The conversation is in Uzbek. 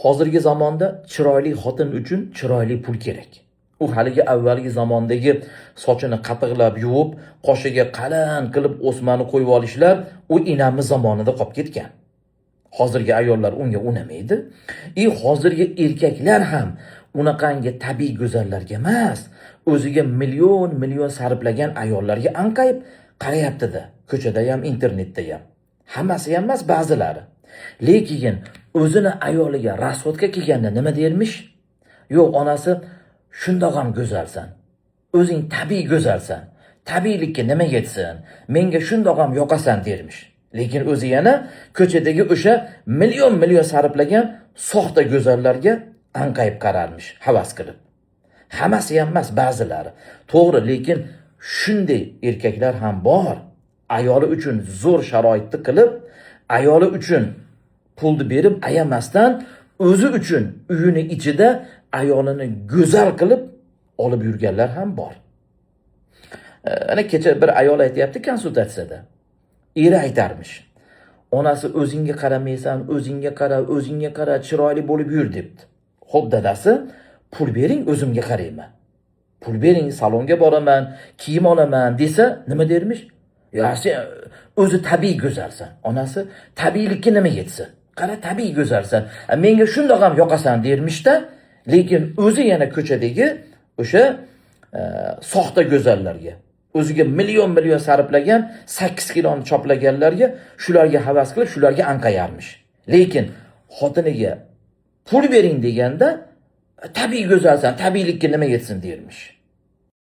Hozirgi zamonda chiroyli xotin uchun chiroyli pul kerak. U haligi avvalgi zamondagi sochini qatiqlab yuvib, qoshiga qalin qilib o'smani qo'yib olishlar u inamiz zamonida qolib ketgan. Hozirgi ayollar unga unamaydi. Hozirgi erkaklar ham unaqangi tabiiy go'zallarga emas, o'ziga million sarflagan ayollarga anqayib qarayapti-da. Ko'chada ham, internetda ham. Hammasi ham emas, ba'zilari. Lekin o'zini ayoliga rasvodga kelganda nima dermish? Yo'q, onasi, shundoq ham go'zalsan. O'zing tabiiy go'zalsan. Tabiiylikka nima yetsin? Menga shundoq ham yoqasan dermish. Lekin o'zi yana ko'chadagi o'sha million sarflagan soxta go'zallarga anqayib qararmish, havas qilib. Hammasi ham emas, ba'zilari. To'g'ri, lekin shunday erkaklar ham bor. Ayoli uchun zo'r sharoitni qilib, ayoli uchun pulni berib ayamasdan o'zi uchun uyini ichida ayolini go'zal qilib olib yurganlar ham bor. Ana kecha bir ayol aytayapti konsultatsiyada. Eri aytarmish. Onasi o'zingga qaramaysan, o'zingga qara, chiroyli bo'lib yur debdi. Xo'p dadasi, pul bering, o'zimga qarayman. Pul bering, salonga boraman, kiyim olaman desa, nima dermish? Ya sen o'zi tabiiy go'zalsan. Onasi, tabiiylikka nima yetsin? Qara, tabiiy go'zalsan. Menga shundoq ham yoqasan dermish-da, lekin o'zi yana ko'chadagi o'sha soxta go'zallarga, o'ziga million sarflagan 8 kiloni choplaganlarga, shularga havas qilib, shularga anqayarmish. Lekin xotiniga pul bering deganda tabiiy go'zalsan, tabiiylikka nima yetsin dermish.